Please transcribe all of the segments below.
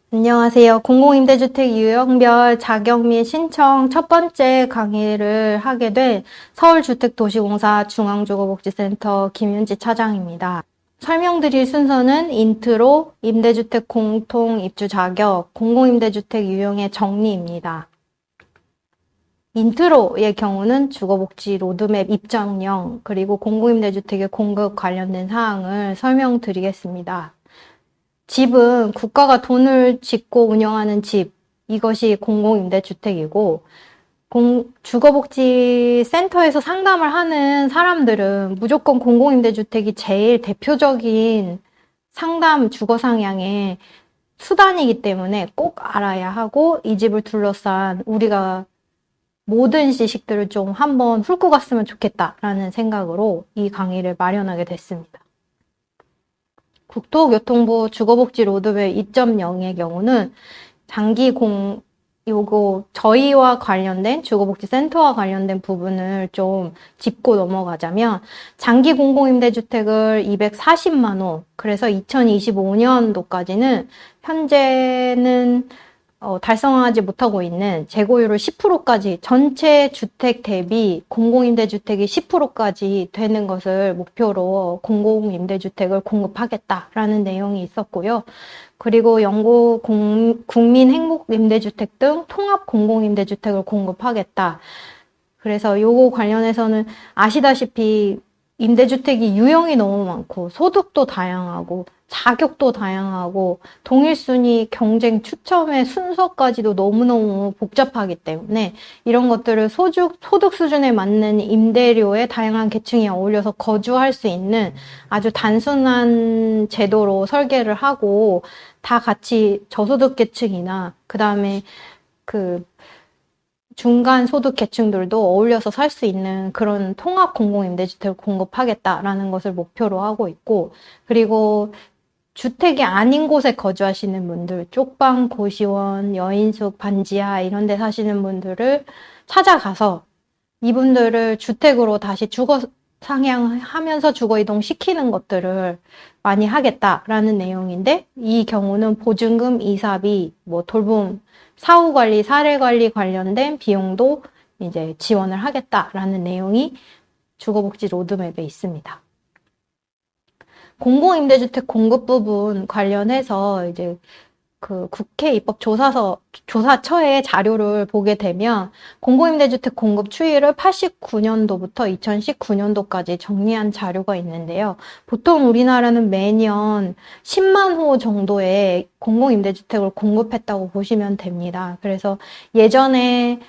안녕하세요. 공공임대주택 유형별 자격 및 신청 첫 번째 강의를 하게 된 서울주택도시공사 중앙주거복지센터 김윤지 차장입니다. 설명드릴 순서는 인트로, 임대주택 공통입주 자격, 공공임대주택 유형의 정리입니다. 인트로의 경우는 주거복지 로드맵 입장령, 그리고 공공임대주택의 공급 관련된 사항을 설명드리겠습니다. 집은 국가가 돈을 짓고 운영하는 집, 이것이 공공임대주택이고, 주거복지센터에서 상담을 하는 사람들은 무조건 공공임대주택이 제일 대표적인 상담 주거상향의 수단이기 때문에 꼭 알아야 하고, 이 집을 둘러싼 우리가 모든 지식들을 좀 한번 훑고 갔으면 좋겠다라는 생각으로 이 강의를 마련하게 됐습니다. 국토교통부 주거복지 로드맵 2.0의 경우는 요거 저희와 관련된 주거복지센터와 관련된 부분을 좀 짚고 넘어가자면 장기 공공임대주택을 240만 호, 그래서 2025년도까지는 현재는 달성하지 못하고 있는 재고율을 10%까지, 전체 주택 대비 공공임대주택이 10%까지 되는 것을 목표로 공공임대주택을 공급하겠다라는 내용이 있었고요. 그리고 영구 국민행복임대주택 등 통합 공공임대주택을 공급하겠다. 그래서 요거 관련해서는 아시다시피 임대주택이 유형이 너무 많고 소득도 다양하고 자격도 다양하고 동일순위 경쟁 추첨의 순서까지도 너무너무 복잡하기 때문에 이런 것들을 소득 수준에 맞는 임대료의 다양한 계층이 어울려서 거주할 수 있는 아주 단순한 제도로 설계를 하고 다 같이 저소득 계층이나 그다음에 중간 소득 계층들도 어울려서 살 수 있는 그런 통합 공공임대주택을 공급하겠다라는 것을 목표로 하고 있고, 그리고 주택이 아닌 곳에 거주하시는 분들, 쪽방, 고시원, 여인숙, 반지하 이런 데 사시는 분들을 찾아가서 이분들을 주택으로 다시 주거 상향하면서 주거 이동시키는 것들을 많이 하겠다라는 내용인데, 이 경우는 보증금, 이사비, 돌봄, 사후관리, 사례관리 관련된 비용도 이제 지원을 하겠다라는 내용이 주거복지 로드맵에 있습니다. 공공임대주택 공급 부분 관련해서 이제 국회 입법조사처의 자료를 보게 되면 공공임대주택 공급 추이를 89년도부터 2019년도까지 정리한 자료가 있는데요. 보통 우리나라는 매년 10만 호 정도의 공공임대주택을 공급했다고 보시면 됩니다. 그래서 예전에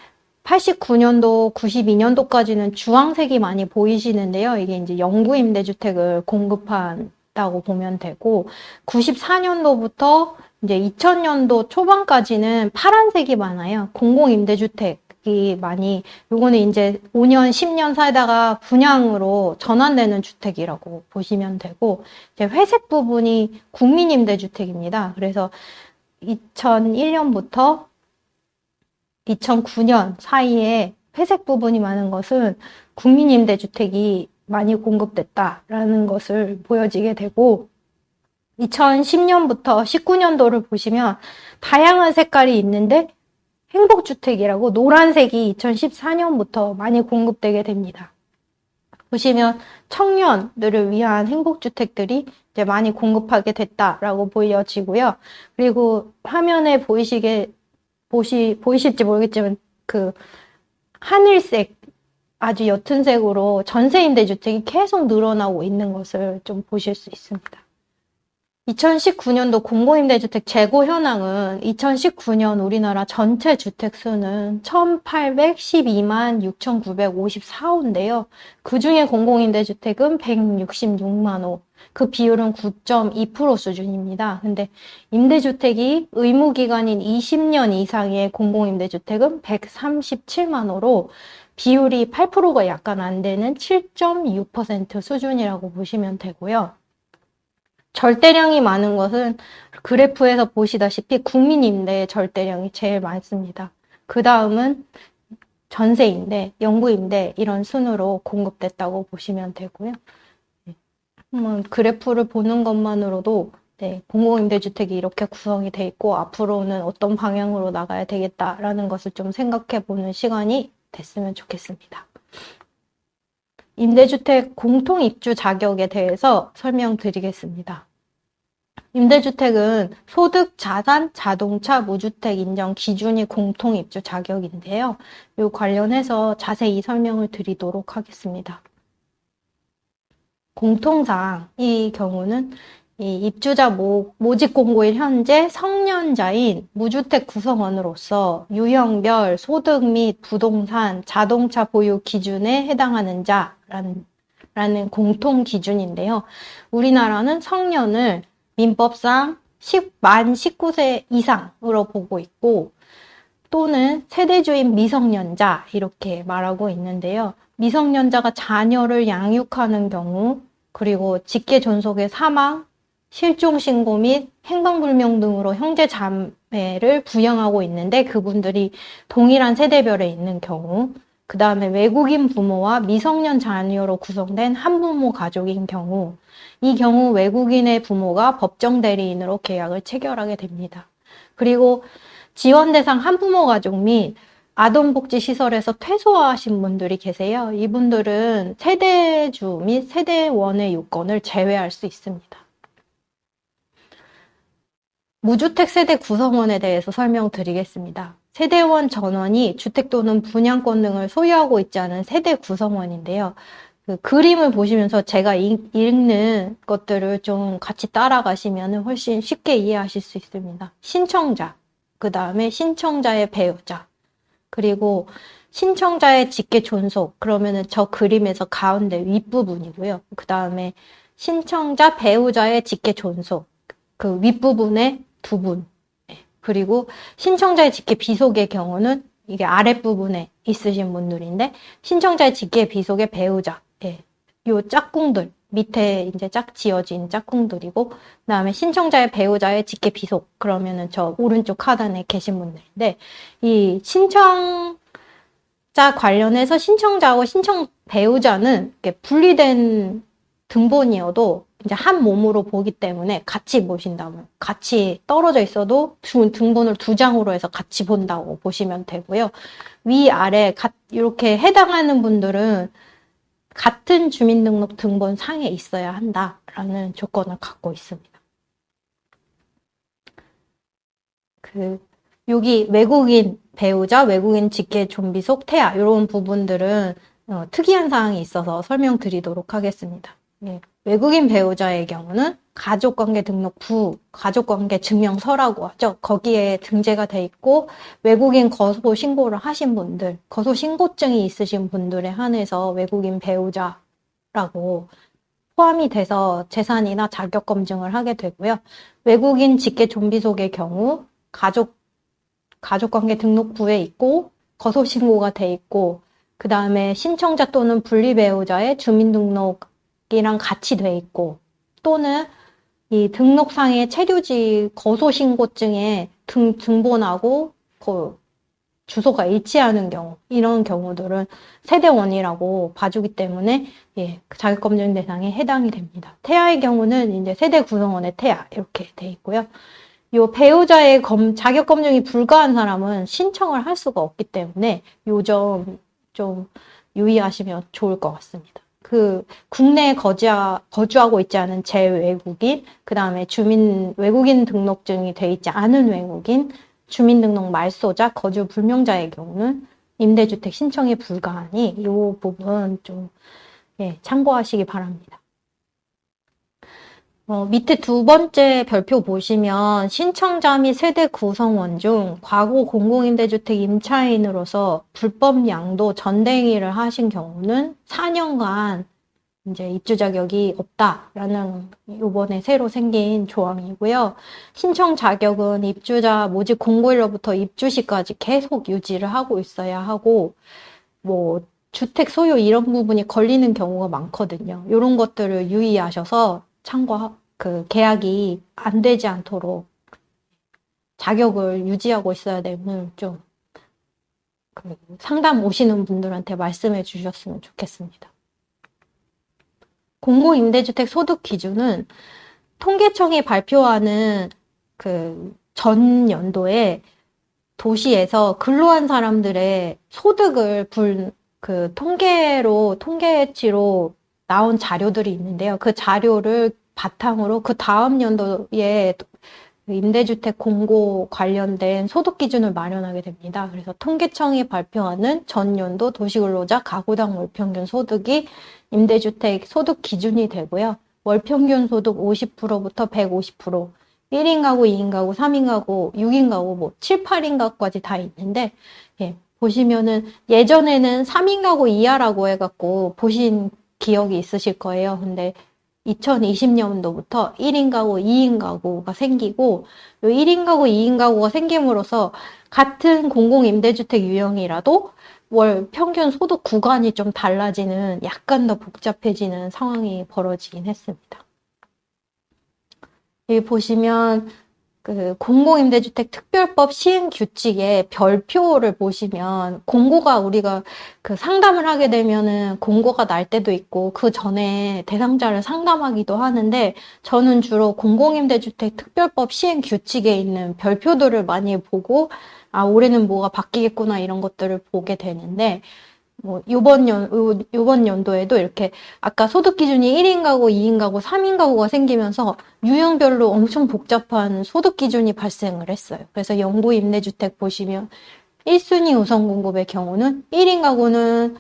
89년도, 92년도까지는 주황색이 많이 보이시는데요. 이게 이제 영구임대주택을 공급한다고 보면 되고, 94년도부터 이제 2000년도 초반까지는 파란색이 많아요. 공공임대주택이 많이, 요거는 이제 5년, 10년 살다가 분양으로 전환되는 주택이라고 보시면 되고, 이제 회색 부분이 국민임대주택입니다. 그래서 2001년부터 2009년 사이에 회색 부분이 많은 것은 국민임대주택이 많이 공급됐다라는 것을 보여지게 되고, 2010년부터 19년도를 보시면 다양한 색깔이 있는데 행복주택이라고 노란색이 2014년부터 많이 공급되게 됩니다. 보시면 청년들을 위한 행복주택들이 이제 많이 공급하게 됐다라고 보여지고요. 그리고 화면에 보이실지 모르겠지만 하늘색, 아주 옅은 색으로 전세임대주택이 계속 늘어나고 있는 것을 좀 보실 수 있습니다. 2019년도 공공임대주택 재고 현황은 2019년 우리나라 전체 주택수는 1812만 6,954호인데요. 그중에 공공임대주택은 166만 호, 그 비율은 9.2% 수준입니다. 근데 임대주택이 의무기간인 20년 이상의 공공임대주택은 137만 호로 비율이 8%가 약간 안 되는 7.6% 수준이라고 보시면 되고요. 절대량이 많은 것은 그래프에서 보시다시피 국민임대 절대량이 제일 많습니다. 그 다음은 전세임대, 영구임대 이런 순으로 공급됐다고 보시면 되고요. 그래프를 보는 것만으로도 네, 공공임대주택이 이렇게 구성이 돼 있고 앞으로는 어떤 방향으로 나가야 되겠다라는 것을 좀 생각해 보는 시간이 됐으면 좋겠습니다. 임대주택 공통입주 자격에 대해서 설명드리겠습니다. 임대주택은 소득, 자산, 자동차, 무주택 인정 기준이 공통입주 자격인데요. 이 관련해서 자세히 설명을 드리도록 하겠습니다. 공통상 이 경우는 이 입주자 모집 공고일 현재 성년자인 무주택 구성원으로서 유형별 소득 및 부동산, 자동차 보유 기준에 해당하는 자라는 공통 기준인데요. 우리나라는 성년을 민법상 만 19세 이상으로 보고 있고 또는 세대주인 미성년자 이렇게 말하고 있는데요. 미성년자가 자녀를 양육하는 경우 그리고 직계 존속의 사망, 실종 신고 및 행방불명 등으로 형제 자매를 부양하고 있는데 그분들이 동일한 세대별에 있는 경우 그 다음에 외국인 부모와 미성년 자녀로 구성된 한부모 가족인 경우 이 경우 외국인의 부모가 법정 대리인으로 계약을 체결하게 됩니다. 그리고 지원 대상 한부모 가족 및 아동복지시설에서 퇴소하신 분들이 계세요. 이분들은 세대주 및 세대원의 요건을 제외할 수 있습니다. 무주택 세대 구성원에 대해서 설명드리겠습니다. 세대원 전원이 주택 또는 분양권 등을 소유하고 있지 않은 세대 구성원인데요. 그 그림을 보시면서 제가 읽는 것들을 좀 같이 따라가시면 훨씬 쉽게 이해하실 수 있습니다. 신청자, 그 다음에 신청자의 배우자, 그리고 신청자의 직계 존속, 그러면은 저 그림에서 가운데 윗부분이고요. 그 다음에 신청자 배우자의 직계 존속, 그 윗부분에 두 분. 그리고 신청자의 직계 비속의 경우는 이게 아랫부분에 있으신 분들인데 신청자의 직계 비속의 배우자. 요 짝꿍들 밑에 이제 짝 지어진 짝꿍들이고 그다음에 신청자의 배우자의 직계 비속 그러면은 저 오른쪽 하단에 계신 분들인데 이 신청자 관련해서 신청자하고 신청 배우자는 이렇게 분리된 등본이어도 이제 한 몸으로 보기 때문에 같이 보신다면 같이 떨어져 있어도 등본을 두 장으로 해서 같이 본다고 보시면 되고요. 위아래 이렇게 해당하는 분들은 같은 주민등록 등본 상에 있어야 한다라는 조건을 갖고 있습니다. 여기 외국인 배우자, 외국인 직계 좀비속 태아 이런 부분들은 특이한 사항이 있어서 설명드리도록 하겠습니다. 외국인 배우자의 경우는 가족관계 등록부, 가족관계 증명서라고 하죠. 거기에 등재가 돼 있고 외국인 거소 신고를 하신 분들, 거소 신고증이 있으신 분들에 한해서 외국인 배우자라고 포함이 돼서 재산이나 자격 검증을 하게 되고요. 외국인 직계 좀비속의 경우 가족관계 등록부에 있고 거소 신고가 돼 있고 그 다음에 신청자 또는 분리배우자의 주민등록이랑 같이 돼 있고 또는 이 등록상의 체류지 거소신고증에 등본하고 그 주소가 일치하는 경우 이런 경우들은 세대원이라고 봐주기 때문에 자격검증 대상에 해당이 됩니다. 태아의 경우는 이제 세대 구성원의 태아 이렇게 돼 있고요. 요 배우자의 자격검증이 불가한 사람은 신청을 할 수가 없기 때문에 요 점 좀 유의하시면 좋을 것 같습니다. 국내에 거주하고 있지 않은 재외국인, 그 다음에 외국인 등록증이 돼 있지 않은 외국인, 주민등록 말소자, 거주 불명자의 경우는 임대주택 신청이 불가하니 이 부분 좀 참고하시기 바랍니다. 밑에 두 번째 별표 보시면 신청자 및 세대 구성원 중 과거 공공임대주택 임차인으로서 불법 양도 전대행위를 하신 경우는 4년간 이제 입주 자격이 없다라는 이번에 새로 생긴 조항이고요. 신청 자격은 입주자 모집 공고일로부터 입주 시까지 계속 유지를 하고 있어야 하고 뭐 주택 소유 이런 부분이 걸리는 경우가 많거든요. 이런 것들을 유의하셔서 계약이 안 되지 않도록 자격을 유지하고 있어야 되는 좀 상담 오시는 분들한테 말씀해 주셨으면 좋겠습니다. 공공임대주택 소득 기준은 통계청이 발표하는 그 전 연도에 도시에서 근로한 사람들의 소득을 그 통계치로 나온 자료들이 있는데요. 그 자료를 바탕으로 그 다음 연도에 임대주택 공고 관련된 소득 기준을 마련하게 됩니다. 그래서 통계청이 발표하는 전년도 도시근로자 가구당 월평균 소득이 임대주택 소득 기준이 되고요. 월평균 소득 50%부터 150%, 1인 가구, 2인 가구, 3인 가구, 6인 가구, 뭐 7, 8인 가구까지 다 있는데, 예, 보시면은 예전에는 3인 가구 이하라고 해갖고 보신 기억이 있으실 거예요. 근데 2020년도부터 1인 가구, 2인 가구가 생기고, 이 1인 가구, 2인 가구가 생김으로써 같은 공공임대주택 유형이라도 월 평균 소득 구간이 좀 달라지는 약간 더 복잡해지는 상황이 벌어지긴 했습니다. 여기 보시면 그 공공임대주택 특별법 시행 규칙의 별표를 보시면 공고가 우리가 그 상담을 하게 되면은 공고가 날 때도 있고 그 전에 대상자를 상담하기도 하는데 저는 주로 공공임대주택 특별법 시행 규칙에 있는 별표들을 많이 보고 아 올해는 뭐가 바뀌겠구나 이런 것들을 보게 되는데 뭐 요번 연도에도 이렇게 아까 소득 기준이 1인 가구, 2인 가구, 3인 가구가 생기면서 유형별로 엄청 복잡한 소득 기준이 발생을 했어요. 그래서 영구 임대주택 보시면 1순위 우선 공급의 경우는 1인 가구는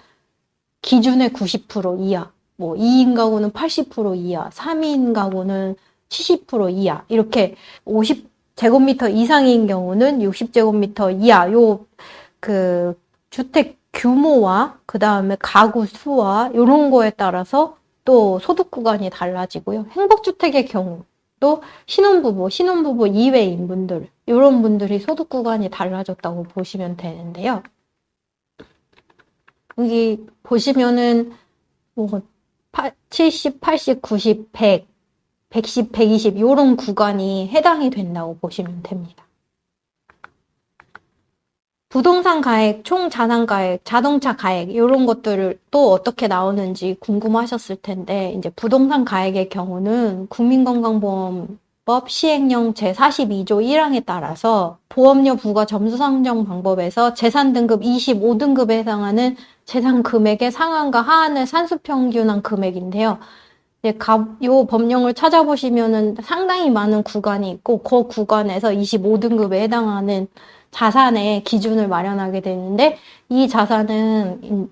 기준의 90% 이하, 뭐 2인 가구는 80% 이하, 3인 가구는 70% 이하 이렇게 50제곱미터 이상인 경우는 60제곱미터 이하 요 그 주택 규모와 그 다음에 가구 수와 이런 거에 따라서 또 소득 구간이 달라지고요. 행복주택의 경우도 신혼부부 이외인 분들 이런 분들이 소득 구간이 달라졌다고 보시면 되는데요. 여기 보시면은 뭐 70, 80, 90, 100, 110, 120 이런 구간이 해당이 된다고 보시면 됩니다. 부동산 가액, 총 자산 가액, 자동차 가액 이런 것들을 또 어떻게 나오는지 궁금하셨을 텐데 이제 부동산 가액의 경우는 국민건강보험법 시행령 제42조 1항에 따라서 보험료 부과 점수 산정 방법에서 재산 등급 25등급에 해당하는 재산 금액의 상한과 하한을 산수평균한 금액인데요. 요 법령을 찾아보시면은 상당히 많은 구간이 있고 그 구간에서 25등급에 해당하는 자산의 기준을 마련하게 되는데 이 자산은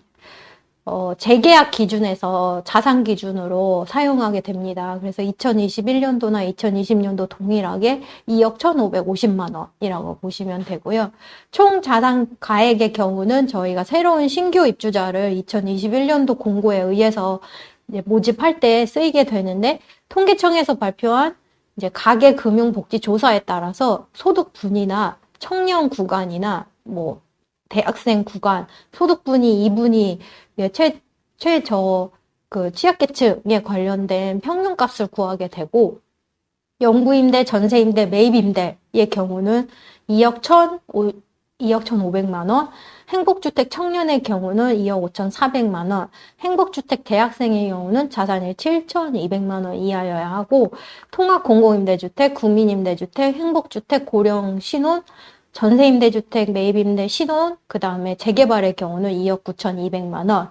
재계약 기준에서 자산 기준으로 사용하게 됩니다. 그래서 2021년도나 2020년도 동일하게 2억 1,550만 원이라고 보시면 되고요. 총 자산 가액의 경우는 저희가 새로운 신규 입주자를 2021년도 공고에 의해서 이제 모집할 때 쓰이게 되는데 통계청에서 발표한 이제 가계금융복지조사에 따라서 소득 분위나 청년 구간이나 뭐 대학생 구간 소득 분위 2분위 최저 그 취약계층에 관련된 평균값을 구하게 되고 영구임대, 전세임대, 매입임대의 경우는 2억 1,500만 원, 행복주택 청년의 경우는 2억 5,400만 원, 행복주택 대학생의 경우는 자산이 7,200만 원 이하여야 하고 통합공공임대주택, 국민임대주택, 행복주택, 고령 신혼, 전세임대주택, 매입임대 신혼, 그 다음에 재개발의 경우는 2억 9,200만 원,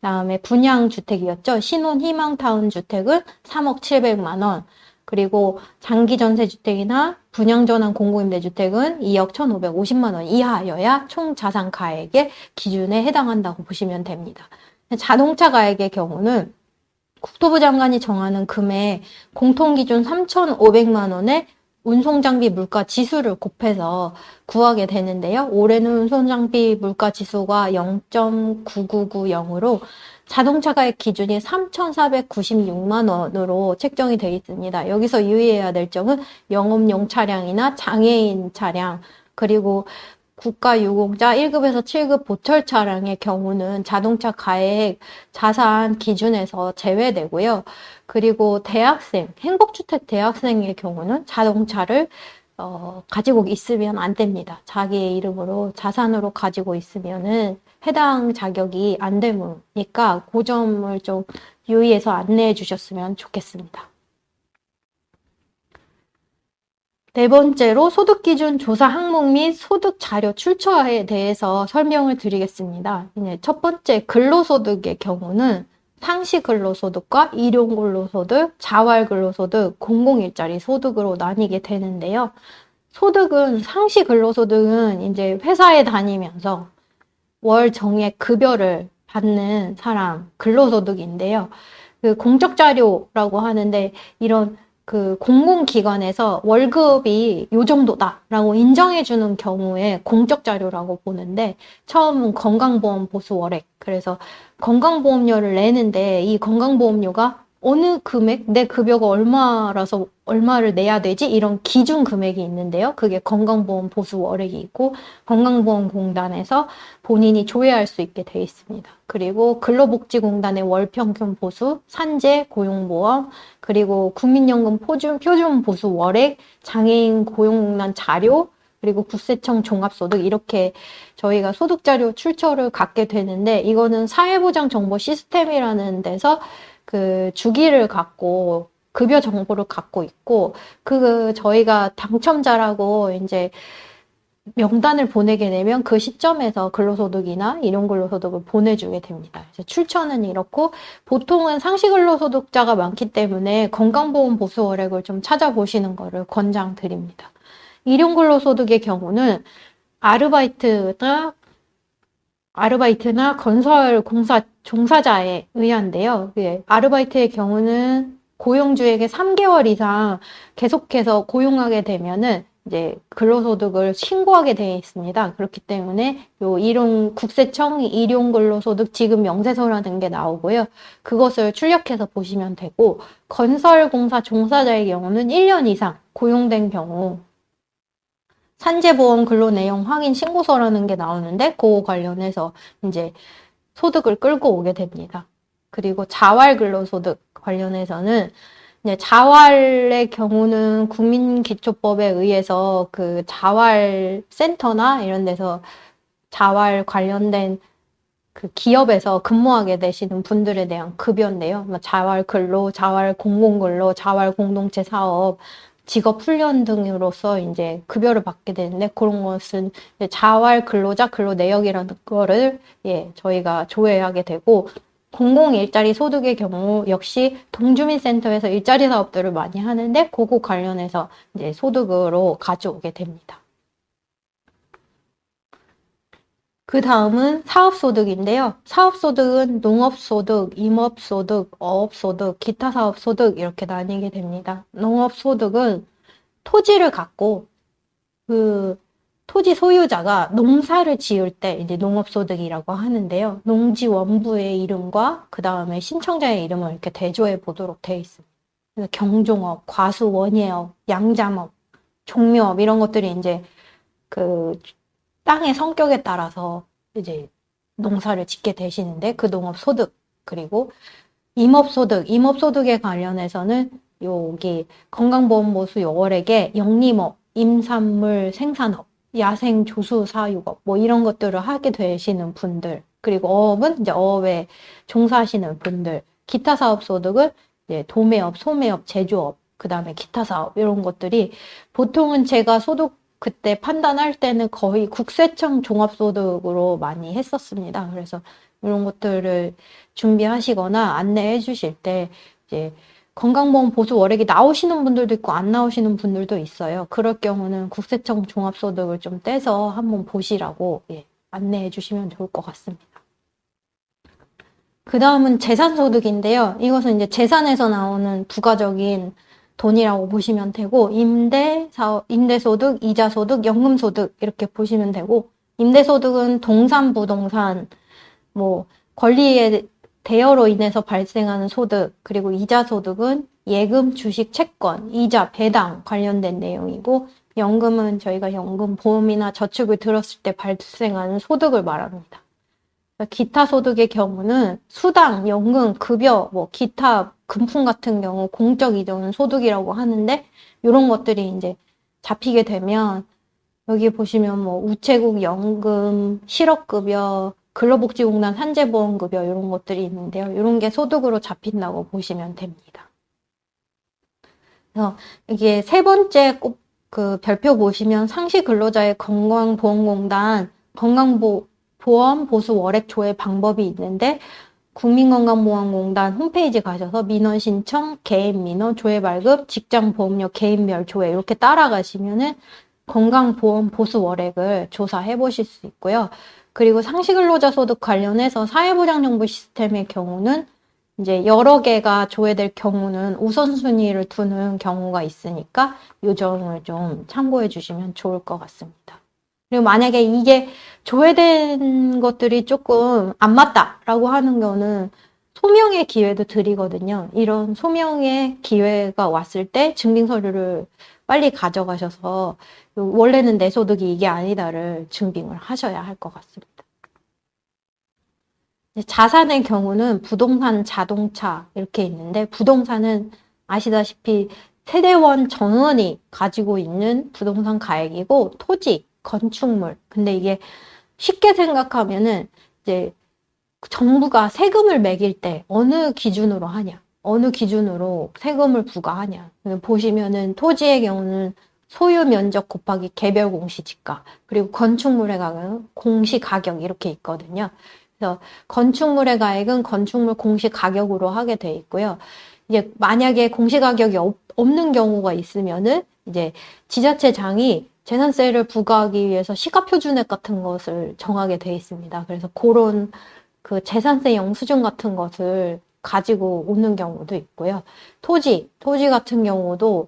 다음에 분양주택이었죠. 신혼 희망타운 주택은 3억 700만 원, 그리고 장기전세주택이나 분양전환 공공임대주택은 2억 1,550만 원 이하여야 총 자산 가액의 기준에 해당한다고 보시면 됩니다. 자동차 가액의 경우는 국토부 장관이 정하는 금액 공통기준 3,500만 원에 운송장비 물가 지수를 곱해서 구하게 되는데요. 올해는 운송장비 물가 지수가 0.9990으로 자동차 가액 기준이 3,496만 원으로 책정이 되어 있습니다. 여기서 유의해야 될 점은 영업용 차량이나 장애인 차량, 그리고 국가유공자 1급에서 7급 보철 차량의 경우는 자동차 가액 자산 기준에서 제외되고요. 그리고 대학생, 행복주택 대학생의 경우는 자동차를 가지고 있으면 안 됩니다. 자기의 이름으로 자산으로 가지고 있으면은 해당 자격이 안 되니까 그 점을 좀 유의해서 안내해 주셨으면 좋겠습니다. 네 번째로 소득기준 조사 항목 및 소득자료 출처에 대해서 설명을 드리겠습니다. 첫 번째 근로소득의 경우는 상시 근로소득과 일용 근로소득, 자활 근로소득, 공공일자리 소득으로 나뉘게 되는데요. 소득은 상시 근로소득은 이제 회사에 다니면서 월 정액 급여를 받는 사람 근로소득인데요. 그 공적자료라고 하는데 이런 그 공공기관에서 월급이 요 정도다라고 인정해주는 경우에 공적자료라고 보는데 처음은 건강보험 보수월액 그래서 건강보험료를 내는데 이 건강보험료가 어느 금액, 내 급여가 얼마라서 얼마를 내야 되지? 이런 기준 금액이 있는데요. 그게 건강보험 보수 월액이 있고 건강보험공단에서 본인이 조회할 수 있게 되어 있습니다. 그리고 근로복지공단의 월평균 보수, 산재, 고용보험, 그리고 국민연금 표준 보수 월액, 장애인 고용공단 자료, 그리고 국세청 종합소득 이렇게 저희가 소득자료 출처를 갖게 되는데 이거는 사회보장정보 시스템이라는 데서 그 주기를 갖고 급여 정보를 갖고 있고 저희가 당첨자라고 이제 명단을 보내게 되면 그 시점에서 근로소득이나 일용 근로소득을 보내주게 됩니다. 그래서 출처는 이렇고 보통은 상시 근로소득자가 많기 때문에 건강보험 보수월액을 좀 찾아보시는 거를 권장드립니다. 일용 근로소득의 경우는 아르바이트나 건설 공사 종사자에 의한데요. 아르바이트의 경우는 고용주에게 3개월 이상 계속해서 고용하게 되면은 이제 근로소득을 신고하게 되어 있습니다. 그렇기 때문에 국세청 일용 근로소득 지급 명세서라는 게 나오고요. 그것을 출력해서 보시면 되고 건설 공사 종사자의 경우는 1년 이상 고용된 경우 산재보험 근로내용 확인 신고서라는 게 나오는데 그거 관련해서 이제 소득을 끌고 오게 됩니다. 그리고 자활 근로소득 관련해서는 이제 자활의 경우는 국민기초법에 의해서 그 자활센터나 이런 데서 자활 관련된 그 기업에서 근무하게 되시는 분들에 대한 급여인데요. 자활 근로, 자활 공공근로, 자활 공동체 사업, 직업 훈련 등으로서 이제 급여를 받게 되는데 그런 것은 자활 근로자 근로 내역이라는 거를 저희가 조회하게 되고 공공 일자리 소득의 경우 역시 동주민센터에서 일자리 사업들을 많이 하는데 그거 관련해서 이제 소득으로 가져오게 됩니다. 그 다음은 사업소득인데요. 사업소득은 농업소득, 임업소득, 어업소득, 기타 사업소득 이렇게 나뉘게 됩니다. 농업소득은 토지를 갖고 그 토지 소유자가 농사를 지을 때 이제 농업소득이라고 하는데요. 농지 원부의 이름과 그 다음에 신청자의 이름을 이렇게 대조해 보도록 되어 있습니다. 그래서 경종업, 과수, 원예업, 양잠업, 종묘업 이런 것들이 이제 그 땅의 성격에 따라서 이제 농사를 짓게 되시는데 그 농업 소득 그리고 임업소득에 관련해서는 여기 건강보험보수 월액에 영림업, 임산물 생산업, 야생 조수 사육업 뭐 이런 것들을 하게 되시는 분들 그리고 어업은 이제 어업에 종사하시는 분들 기타 사업 소득은 이제 도매업, 소매업, 제조업 그 다음에 기타 사업 이런 것들이 보통은 제가 소득 그때 판단할 때는 거의 국세청 종합소득으로 많이 했었습니다. 그래서 이런 것들을 준비하시거나 안내해 주실 때 이제 건강보험 보수 월액이 나오시는 분들도 있고 안 나오시는 분들도 있어요. 그럴 경우는 국세청 종합소득을 좀 떼서 한번 보시라고 안내해 주시면 좋을 것 같습니다. 그 다음은 재산소득인데요. 이것은 이제 재산에서 나오는 부가적인 돈이라고 보시면 되고 임대소득, 이자소득, 연금소득 이렇게 보시면 되고 임대소득은 동산, 부동산, 뭐 권리의 대여로 인해서 발생하는 소득 그리고 이자소득은 예금, 주식, 채권, 이자, 배당 관련된 내용이고 연금은 저희가 연금, 보험이나 저축을 들었을 때 발생하는 소득을 말합니다. 기타 소득의 경우는 수당, 연금, 급여, 뭐 기타 금품 같은 경우 공적 이전 소득이라고 하는데 이런 것들이 이제 잡히게 되면 여기 보시면 뭐 우체국 연금, 실업급여, 근로복지공단 산재보험급여 이런 것들이 있는데요. 이런 게 소득으로 잡힌다고 보시면 됩니다. 그래서 이게 세 번째 그 별표 보시면 상시 근로자의 건강보험공단 건강보험 보수 월액 조회 방법이 있는데 국민건강보험공단 홈페이지 가셔서 민원 신청, 개인 민원, 조회 발급, 직장보험료 개인별 조회 이렇게 따라가시면은 건강보험 보수 월액을 조사해 보실 수 있고요. 그리고 상시근로자 소득 관련해서 사회보장정보 시스템의 경우는 이제 여러 개가 조회될 경우는 우선순위를 두는 경우가 있으니까 이 점을 좀 참고해 주시면 좋을 것 같습니다. 그리고 만약에 이게 조회된 것들이 조금 안 맞다라고 하는 경우는 소명의 기회도 드리거든요. 이런 소명의 기회가 왔을 때 증빙 서류를 빨리 가져가셔서 원래는 내 소득이 이게 아니다를 증빙을 하셔야 할 것 같습니다. 자산의 경우는 부동산, 자동차 이렇게 있는데 부동산은 아시다시피 세대원 전원이 가지고 있는 부동산 가액이고 토지, 건축물. 근데 이게 쉽게 생각하면은 이제 정부가 세금을 매길 때 어느 기준으로 하냐? 어느 기준으로 세금을 부과하냐? 보시면은 토지의 경우는 소유 면적 곱하기 개별 공시지가, 그리고 건축물의 가격은 공시가격 이렇게 있거든요. 그래서 건축물의 가액은 건축물 공시가격으로 하게 돼 있고요. 이제 만약에 공시가격이 없는 경우가 있으면은 이제 지자체장이 재산세를 부과하기 위해서 시가표준액 같은 것을 정하게 돼 있습니다. 그래서 그런 그 재산세 영수증 같은 것을 가지고 오는 경우도 있고요. 토지 같은 경우도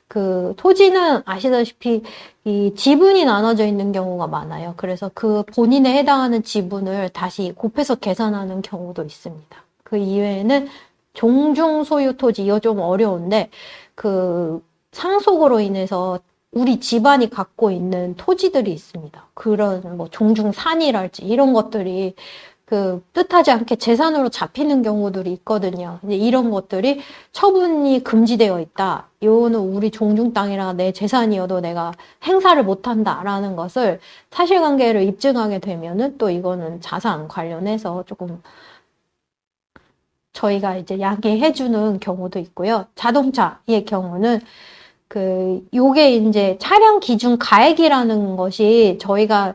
그 토지는 아시다시피 이 지분이 나눠져 있는 경우가 많아요. 그래서 그 본인에 해당하는 지분을 다시 곱해서 계산하는 경우도 있습니다. 그 이외에는 종중 소유 토지, 이거 좀 어려운데 그 상속으로 인해서 우리 집안이 갖고 있는 토지들이 있습니다. 그런 뭐 종중산이랄지 이런 것들이 그 뜻하지 않게 재산으로 잡히는 경우들이 있거든요. 이제 이런 것들이 처분이 금지되어 있다. 이거는 우리 종중 땅이라 내 재산이어도 내가 행사를 못한다라는 것을 사실관계를 입증하게 되면은 또 이거는 자산 관련해서 조금 저희가 이제 양해해주는 경우도 있고요. 자동차의 경우는 요게 이제 차량 기준 가액이라는 것이 저희가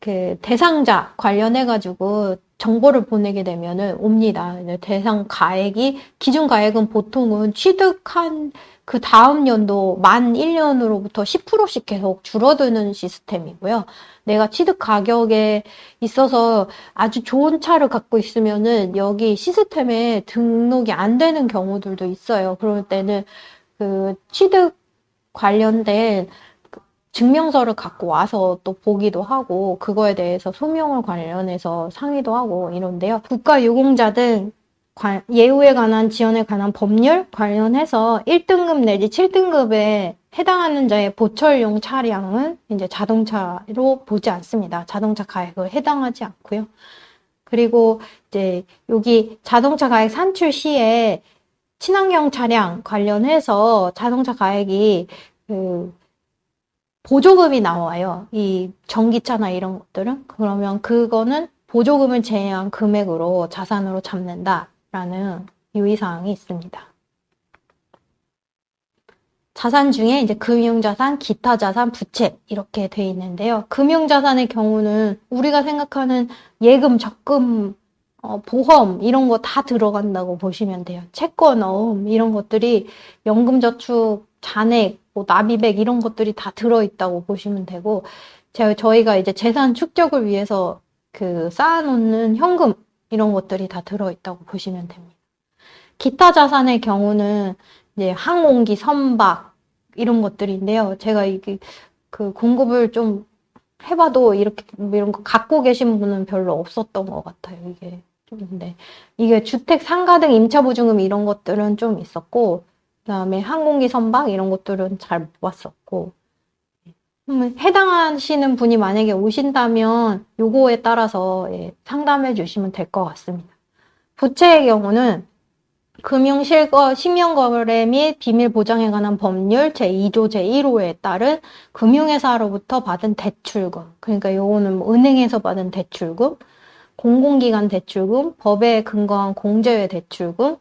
그 대상자 관련해가지고 정보를 보내게 되면은 옵니다. 대상 가액이, 기준 가액은 보통은 취득한 그 다음 연도 만 1년으로부터 10%씩 계속 줄어드는 시스템이고요. 내가 취득 가격에 있어서 아주 좋은 차를 갖고 있으면은 여기 시스템에 등록이 안 되는 경우들도 있어요. 그럴 때는 그 취득 관련된 증명서를 갖고 와서 또 보기도 하고 그거에 대해서 소명을 관련해서 상의도 하고 이런데요. 국가유공자 등 예우에 관한 지원에 관한 법률 관련해서 1등급 내지 7등급에 해당하는 자의 보철용 차량은 이제 자동차로 보지 않습니다. 자동차 가액을 해당하지 않고요. 그리고 이제 여기 자동차 가액 산출 시에 친환경 차량 관련해서 자동차 가액이 보조금이 나와요. 이 전기차나 이런 것들은. 그러면 그거는 보조금을 제외한 금액으로 자산으로 잡는다라는 유의사항이 있습니다. 자산 중에 이제 금융자산, 기타자산, 부채 이렇게 돼 있는데요. 금융자산의 경우는 우리가 생각하는 예금, 적금, 보험 이런 거 다 들어간다고 보시면 돼요. 채권, 어음 이런 것들이 연금저축, 잔액, 뭐 납입액 이런 것들이 다 들어있다고 보시면 되고 저희가 이제 재산 축적을 위해서 그 쌓아놓는 현금 이런 것들이 다 들어있다고 보시면 됩니다. 기타 자산의 경우는 이제 항공기, 선박 이런 것들인데요. 제가 이게 그 공급을 좀 해봐도 이런 거 갖고 계신 분은 별로 없었던 것 같아요. 이게 좀 근데 이게 주택 상가 등 임차 보증금 이런 것들은 좀 있었고 그다음에 항공기, 선박 이런 것들은 잘 못 봤었고 해당하시는 분이 만약에 오신다면 요거에 따라서 상담해 주시면 될 것 같습니다. 부채의 경우는 금융실거, 신명거래 및 비밀보장에 관한 법률 제2조 제1호에 따른 금융회사로부터 받은 대출금, 그러니까 요거는 뭐 은행에서 받은 대출금, 공공기관 대출금, 법에 근거한 공제회 대출금,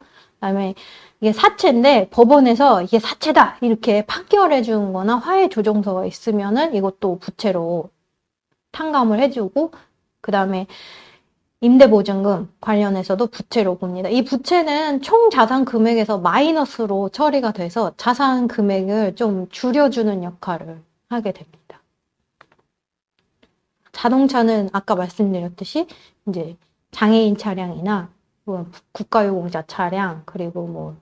그다음에 이게 사채인데 법원에서 이게 사채다 이렇게 판결해 주는 거나 화해 조정서가 있으면은 이것도 부채로 탕감을 해주고, 그다음에 임대보증금 관련해서도 부채로 봅니다. 이 부채는 총 자산 금액에서 마이너스로 처리가 돼서 자산 금액을 좀 줄여주는 역할을 하게 됩니다. 자동차는 아까 말씀드렸듯이 이제 장애인 차량이나 뭐 국가유공자 차량, 그리고 뭐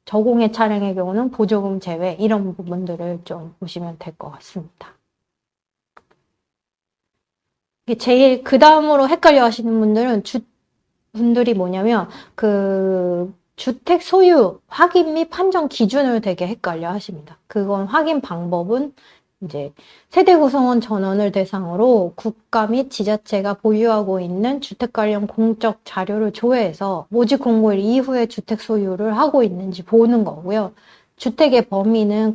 저공해 차량의 경우는 보조금 제외, 이런 부분들을 좀 보시면 될 것 같습니다. 제일 그 다음으로 헷갈려 하시는 분들은 분들이 뭐냐면 주택 소유 확인 및 판정 기준을 되게 헷갈려 하십니다. 그건 확인 방법은 이제 세대 구성원 전원을 대상으로 국가 및 지자체가 보유하고 있는 주택 관련 공적 자료를 조회해서 모집 공고일 이후에 주택 소유를 하고 있는지 보는 거고요. 주택의 범위는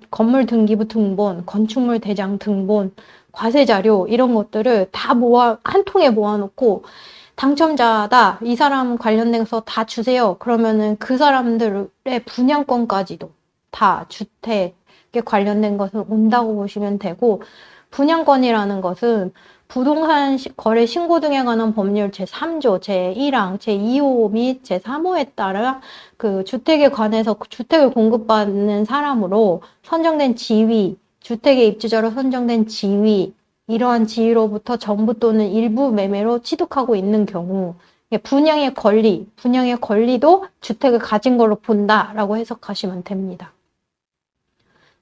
건물 등기부 등본, 건축물 대장 등본, 과세 자료 이런 것들을 다 한 통에 모아놓고 당첨자다, 이 사람 관련돼서 다 주세요. 그러면은 그 사람들의 분양권까지도 다 주택에 관련된 것은 온다고 보시면 되고, 분양권이라는 것은 부동산 거래 신고 등에 관한 법률 제3조, 제1항, 제2호 및 제3호에 따라 그 주택에 관해서 주택을 공급받는 사람으로 선정된 지위, 주택의 입주자로 선정된 지위, 이러한 지위로부터 전부 또는 일부 매매로 취득하고 있는 경우, 분양의 권리도 주택을 가진 걸로 본다라고 해석하시면 됩니다.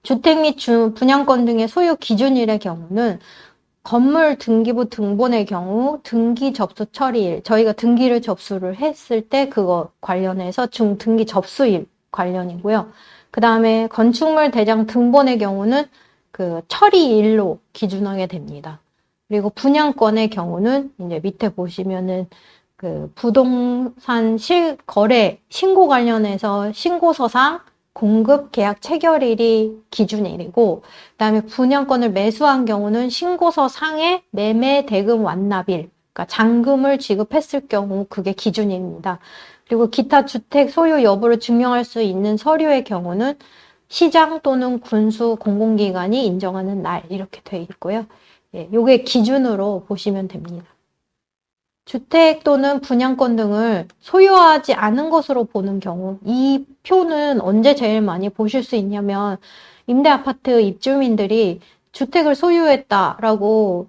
주택 및 분양권 등의 소유 기준일의 경우는 건물 등기부 등본의 경우 등기 접수 처리일, 저희가 등기를 접수를 했을 때 그거 관련해서 등기 접수일 관련이고요. 그 다음에 건축물 대장 등본의 경우는 그 처리일로 기준하게 됩니다. 그리고 분양권의 경우는 이제 밑에 보시면은 그 부동산 거래 신고 관련해서 신고서상 공급 계약 체결일이 기준일이고, 그다음에 분양권을 매수한 경우는 신고서 상의 매매 대금 완납일, 그러니까 잔금을 지급했을 경우 그게 기준일입니다. 그리고 기타 주택 소유 여부를 증명할 수 있는 서류의 경우는 시장 또는 군수 공공기관이 인정하는 날, 이렇게 돼 있고요. 예, 요게 기준으로 보시면 됩니다. 주택 또는 분양권 등을 소유하지 않은 것으로 보는 경우, 이 표는 언제 제일 많이 보실 수 있냐면, 임대아파트 입주민들이 주택을 소유했다라고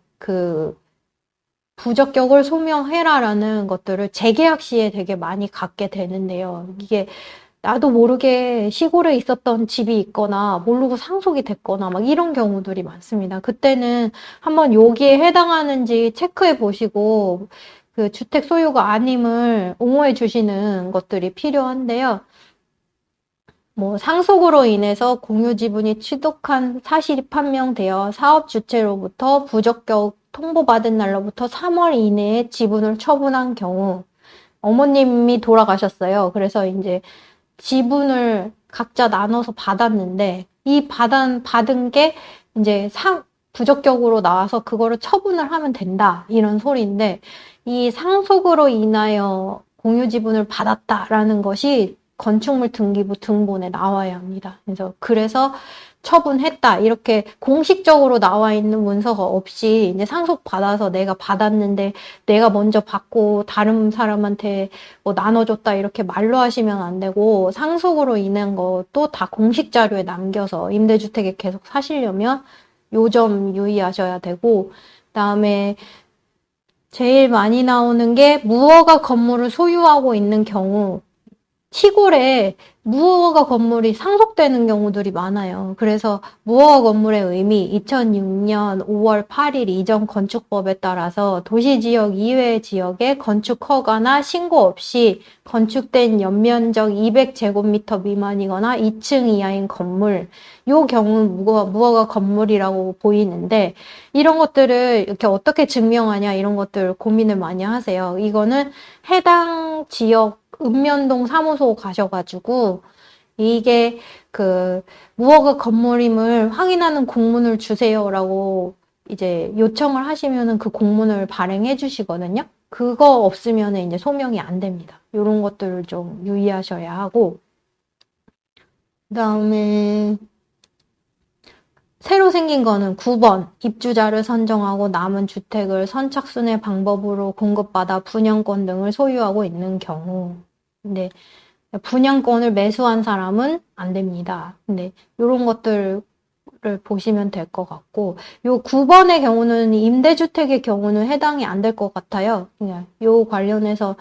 부적격을 소명해라라는 것들을 재계약 시에 되게 많이 갖게 되는데요. 이게 나도 모르게 시골에 있었던 집이 있거나 모르고 상속이 됐거나 막 이런 경우들이 많습니다. 그때는 한번 여기에 해당하는지 체크해 보시고 그 주택 소유가 아님을 옹호해 주시는 것들이 필요한데요. 뭐 상속으로 인해서 공유 지분이 취득한 사실이 판명되어 사업 주체로부터 부적격 통보받은 날로부터 3월 이내에 지분을 처분한 경우, 어머님이 돌아가셨어요. 그래서 이제 지분을 각자 나눠서 받았는데 이 받은 게 이제 부적격으로 나와서 그거를 처분을 하면 된다, 이런 소리인데, 이 상속으로 인하여 공유 지분을 받았다라는 것이 건축물 등기부 등본에 나와야 합니다. 그래서 처분했다, 이렇게 공식적으로 나와 있는 문서가 없이 이제 상속받아서 내가 받았는데 내가 먼저 받고 다른 사람한테 뭐 나눠줬다 이렇게 말로 하시면 안 되고, 상속으로 인한 것도 다 공식 자료에 남겨서 임대주택에 계속 사시려면 요 점 유의하셔야 되고, 그다음에 제일 많이 나오는 게 무허가 건물을 소유하고 있는 경우, 시골에 무허가 건물이 상속되는 경우들이 많아요. 그래서 무허가 건물의 의미, 2006년 5월 8일 이전 건축법에 따라서 도시지역 이외의 지역에 건축 허가나 신고 없이 건축된 연면적 200제곱미터 미만이거나 2층 이하인 건물, 요 경우는 무허가 건물이라고 보이는데, 이런 것들을 이렇게 어떻게 증명하냐, 이런 것들 고민을 많이 하세요. 이거는 해당 지역 읍면동 사무소 가셔가지고 이게 무허가 건물임을 확인하는 공문을 주세요라고 이제 요청을 하시면은 그 공문을 발행해 주시거든요. 그거 없으면은 이제 소명이 안 됩니다. 이런 것들을 좀 유의하셔야 하고, 그 다음에 새로 생긴 거는 9번 입주자를 선정하고 남은 주택을 선착순의 방법으로 공급받아 분양권 등을 소유하고 있는 경우. 근데 분양권을 매수한 사람은 안 됩니다. 근데 이런 것들을 보시면 될 것 같고, 요 9번의 경우는 임대주택의 경우는 해당이 안 될 것 같아요. 요 관련해서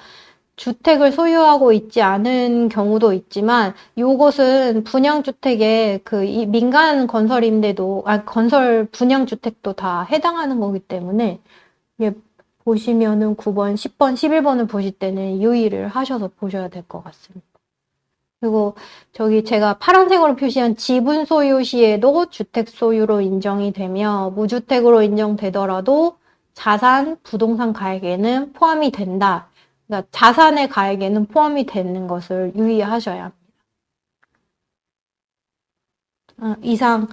주택을 소유하고 있지 않은 경우도 있지만, 요것은 분양주택에 민간 건설 임대도, 건설 분양주택도 다 해당하는 거기 때문에, 보시면은 9번, 10번, 11번을 보실 때는 유의를 하셔서 보셔야 될 것 같습니다. 그리고 저기 제가 파란색으로 표시한 지분 소유 시에도 주택 소유로 인정이 되며 무주택으로 인정되더라도 자산, 부동산 가액에는 포함이 된다. 그러니까 자산의 가액에는 포함이 되는 것을 유의하셔야 합니다. 이상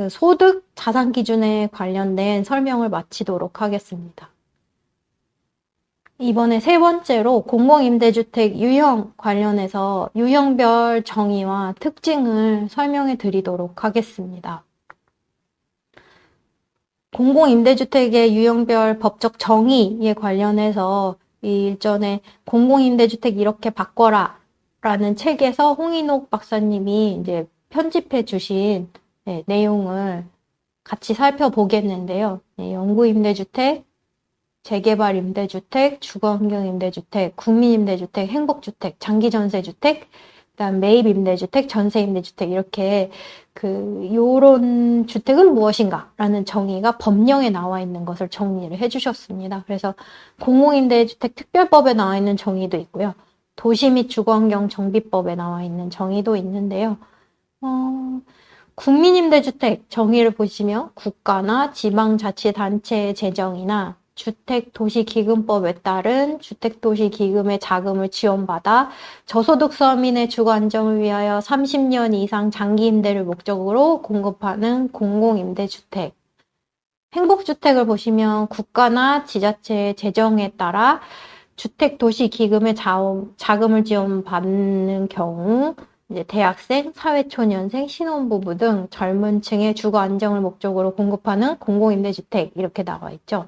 소득, 자산 기준에 관련된 설명을 마치도록 하겠습니다. 이번에 세 번째로 공공임대주택 유형 관련해서 유형별 정의와 특징을 설명해 드리도록 하겠습니다. 공공임대주택의 유형별 법적 정의에 관련해서 일전에 공공임대주택 이렇게 바꿔라 라는 책에서 홍인옥 박사님이 이제 편집해 주신 내용을 같이 살펴보겠는데요. 영구임대주택, 재개발 임대주택, 주거환경 임대주택, 국민임대주택, 행복주택, 장기전세주택, 그다음 매입 임대주택, 전세 임대주택 이렇게 요런 주택은 무엇인가라는 정의가 법령에 나와 있는 것을 정리를 해주셨습니다. 그래서 공공임대주택 특별법에 나와 있는 정의도 있고요. 도시 및 주거환경 정비법에 나와 있는 정의도 있는데요. 국민임대주택 정의를 보시면 국가나 지방자치단체의 재정이나 주택도시기금법에 따른 주택도시기금의 자금을 지원받아 저소득 서민의 주거 안정을 위하여 30년 이상 장기 임대를 목적으로 공급하는 공공임대주택. 행복주택을 보시면 국가나 지자체의 재정에 따라 주택도시기금의 자금을 지원받는 경우 이제 대학생, 사회초년생, 신혼부부 등 젊은 층의 주거 안정을 목적으로 공급하는 공공임대주택 이렇게 나와 있죠.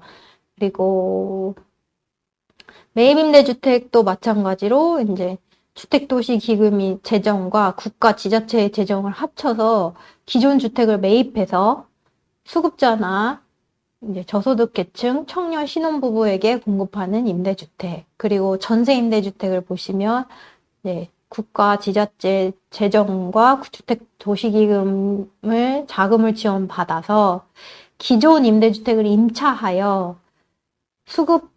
그리고 매입임대주택도 마찬가지로 이제 주택도시기금이 재정과 국가 지자체의 재정을 합쳐서 기존 주택을 매입해서 수급자나 이제 저소득계층, 청년, 신혼부부에게 공급하는 임대주택. 그리고 전세임대주택을 보시면 국가 지자체 재정과 주택도시기금을 자금을 지원받아서 기존 임대주택을 임차하여 수급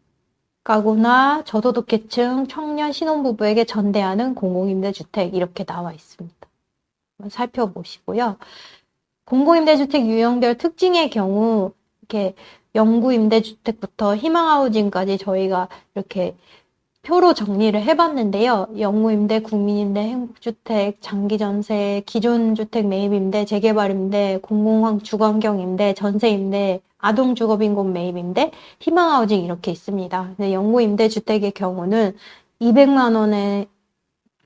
가구나 저소득계층, 청년, 신혼부부에게 전대하는 공공임대주택 이렇게 나와 있습니다. 한번 살펴보시고요. 공공임대주택 유형별 특징의 경우 이렇게 영구임대주택부터 희망하우징까지 저희가 이렇게 표로 정리를 해봤는데요. 영구임대, 국민임대, 행복주택, 장기전세, 기존주택 매입임대, 재개발임대, 주거환경임대, 전세임대, 아동주거빈곤 매입임대, 희망하우징 이렇게 있습니다. 근데 영구임대주택의 경우는 200만 원의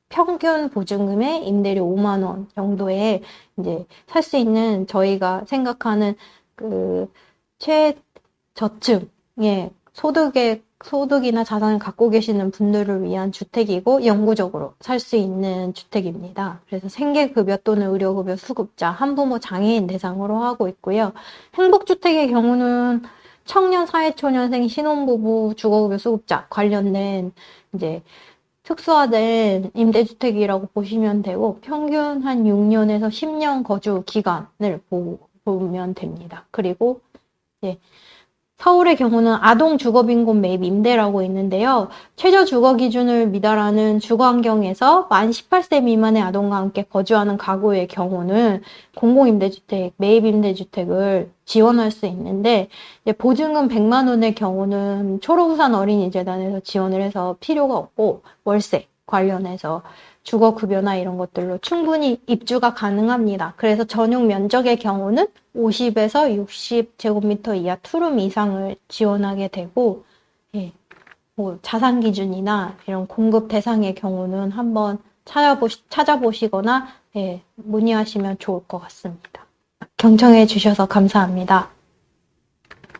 평균 보증금에 임대료 5만 원 정도에 이제 살 수 있는 저희가 생각하는 최저층의 소득이나 자산을 갖고 계시는 분들을 위한 주택이고 영구적으로 살 수 있는 주택입니다. 그래서 생계급여 또는 의료급여 수급자, 한부모 장애인 대상으로 하고 있고요. 행복주택의 경우는 청년, 사회초년생, 신혼부부, 주거급여 수급자 관련된 이제 특수화된 임대주택이라고 보시면 되고 평균 한 6년에서 10년 거주 기간을 보면 됩니다. 그리고 서울의 경우는 아동주거빈곤 매입 임대라고 있는데요. 최저주거기준을 미달하는 주거환경에서 만 18세 미만의 아동과 함께 거주하는 가구의 경우는 공공임대주택, 매입임대주택을 지원할 수 있는데 보증금 100만 원의 경우는 초록우산 어린이재단에서 지원을 해서 필요가 없고 월세 관련해서 주거급여나 이런 것들로 충분히 입주가 가능합니다. 그래서 전용 면적의 경우는 50에서 60제곱미터 이하 투룸 이상을 지원하게 되고 뭐 자산 기준이나 이런 공급 대상의 경우는 한번 찾아보시거나 예, 문의하시면 좋을 것 같습니다. 경청해 주셔서 감사합니다.